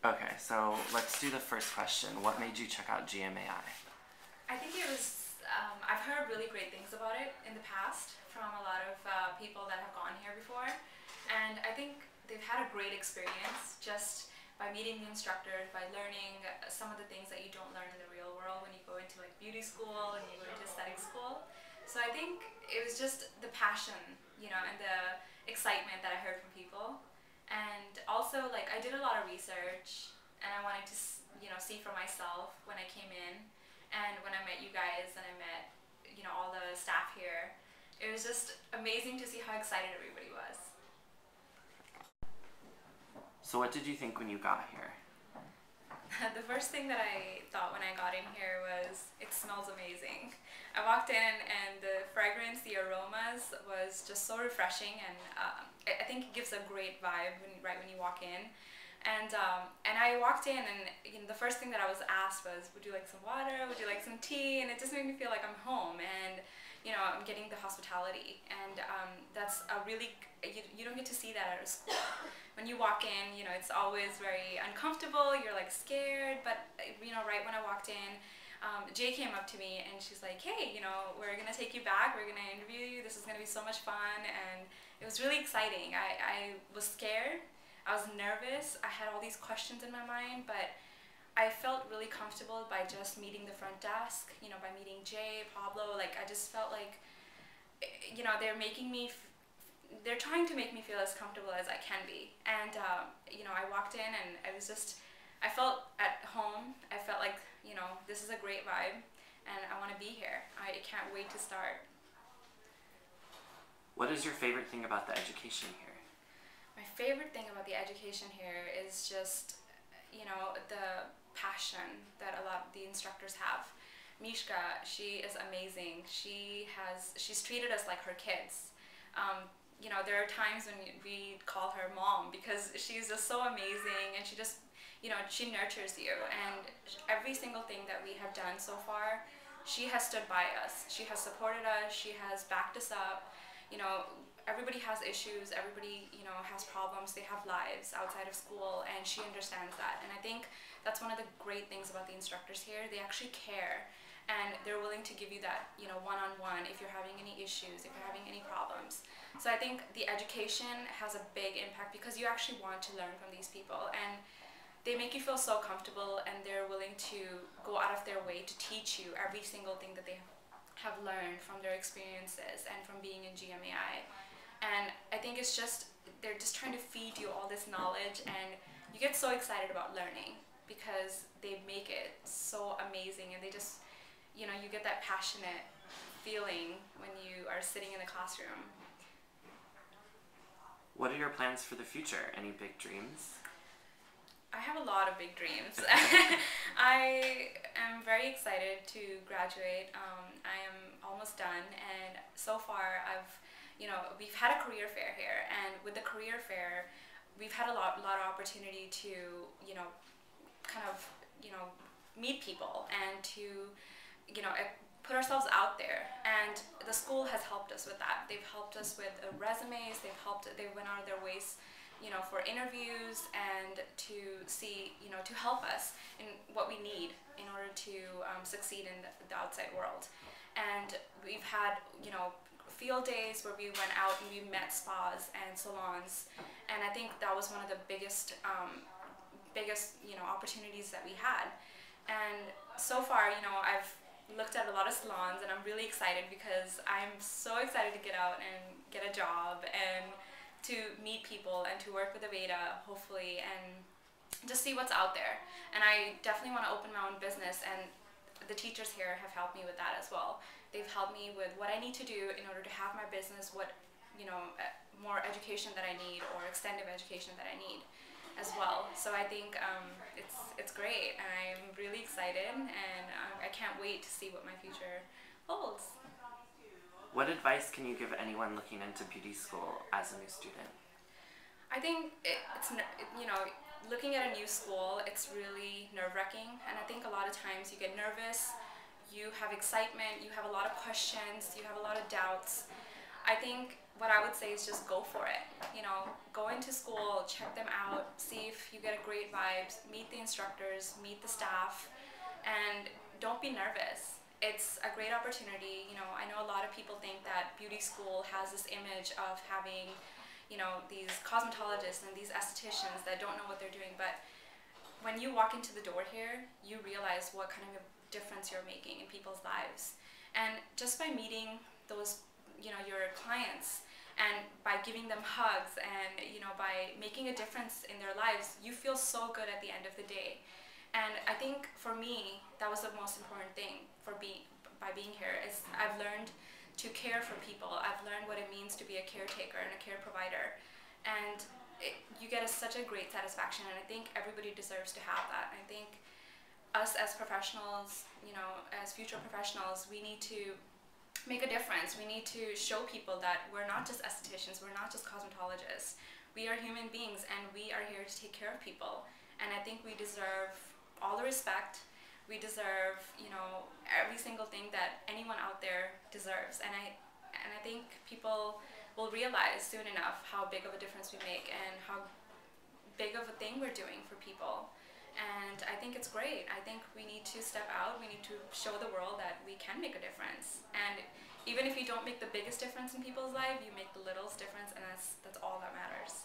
Okay, so let's do the first question. What made you check out GMAI? I think it was, I've heard really great things about it in the past from a lot of people that have gone here before. And I think they've had a great experience just by meeting the instructors, by learning some of the things that you don't learn in the real world when you go into like beauty school and you go into aesthetic school. So I think it was just the passion, and the excitement that I heard from people. And also, like, I did a lot of research and I wanted to, see for myself when I came in and when I met you guys and I met, all the staff here. It was just amazing to see how excited everybody was. So what did you think when you got here? The first thing that I thought when I got in here was, it smells amazing. I walked in and the fragrance, the aromas was just so refreshing, and I think it gives a great vibe right when you walk in. And I walked in and the first thing that I was asked was, would you like some water? Would you like some tea? And it just made me feel like I'm home, and I'm getting the hospitality. And that's a really, you don't get to see that at a school. When you walk in, it's always very uncomfortable, you're like scared, but right when I walked in, Jay came up to me and she's like, hey, we're gonna take you back, we're gonna interview you, this is gonna be so much fun. And it was really exciting. I was scared, I was nervous, I had all these questions in my mind, but I felt really comfortable by just meeting the front desk, by meeting Jay, Pablo. Like, I just felt like, they're trying to make me feel as comfortable as I can be. And, I walked in and I felt at home. I felt like, this is a great vibe and I want to be here. I can't wait to start. What is your favorite thing about the education here? My favorite thing about the education here is just, the passion that a lot of the instructors have. Mishka, she is amazing. She's treated us like her kids. There are times when we call her mom because she's just so amazing, and she just, she nurtures you. And every single thing that we have done so far, she has stood by us. She has supported us. She has backed us up. Everybody has issues. Everybody, has problems. They have lives outside of school, and she understands that. And I think that's one of the great things about the instructors here. They actually care, and they're willing to give you that, one-on-one if you're having any issues, if you're having any problems. So I think the education has a big impact because you actually want to learn from these people, and they make you feel so comfortable, and they're willing to go out of their way to teach you every single thing that they have learned from their experiences and from being in GMAI. And I think they're just trying to feed you all this knowledge, and you get so excited about learning because they make it so amazing, and they just, you get that passionate feeling when you are sitting in the classroom. What are your plans for the future? Any big dreams? I have a lot of big dreams. I am very excited to graduate. I am almost done, and so far we've had a career fair here, and with the career fair, we've had a lot of opportunity to, kind of, meet people and to, put ourselves out there. And the school has helped us with that. They've helped us with resumes. They went out of their ways, for interviews and to see, to help us in what we need in order to succeed in the outside world. And we've had, field days where we went out and we met spas and salons, and I think that was one of the biggest opportunities that we had. And so far, I've looked at a lot of salons, and I'm really excited because I'm so excited to get out and get a job and to meet people and to work with Aveda, hopefully, and just see what's out there. And I definitely want to open my own business, and the teachers here have helped me with that as well. They've helped me with what I need to do in order to have my business, what, more education that I need, or extended education that I need as well. So I think it's great, and I'm really excited, and I can't wait to see what my future holds. What advice can you give anyone looking into beauty school as a new student? I think looking at a new school, it's really nerve-wracking, and I think a lot of times you get nervous, you have excitement, you have a lot of questions, you have a lot of doubts. I think what I would say is just go for it. You know, go into school, check them out, see if you get a great vibes, meet the instructors, meet the staff, and don't be nervous. It's a great opportunity. You know, I know a lot of people think that beauty school has this image of having, you know, these cosmetologists and these estheticians that don't know what they're doing, but when you walk into the door here, you realize what kind of a difference you're making in people's lives. And just by meeting those, you know, your clients, and by giving them hugs, and, you know, by making a difference in their lives, you feel so good at the end of the day. And I think for me, that was the most important thing by being here, is I've learned to care for people. I've learned what it means to be a caretaker and a care provider. And you get such a great satisfaction, and I think everybody deserves to have that. I think us as professionals, you know, as future professionals, we need to make a difference. We need to show people that we're not just estheticians, we're not just cosmetologists. We are human beings, and we are here to take care of people. And I think we deserve all the respect. We deserve, you know, every single thing that anyone out there deserves. And I think people will realize soon enough how big of a difference we make and how big of a thing we're doing for people. And I think it's great. I think we need to step out. We need to show the world that we can make a difference. And even if you don't make the biggest difference in people's life, you make the littlest difference, and that's all that matters.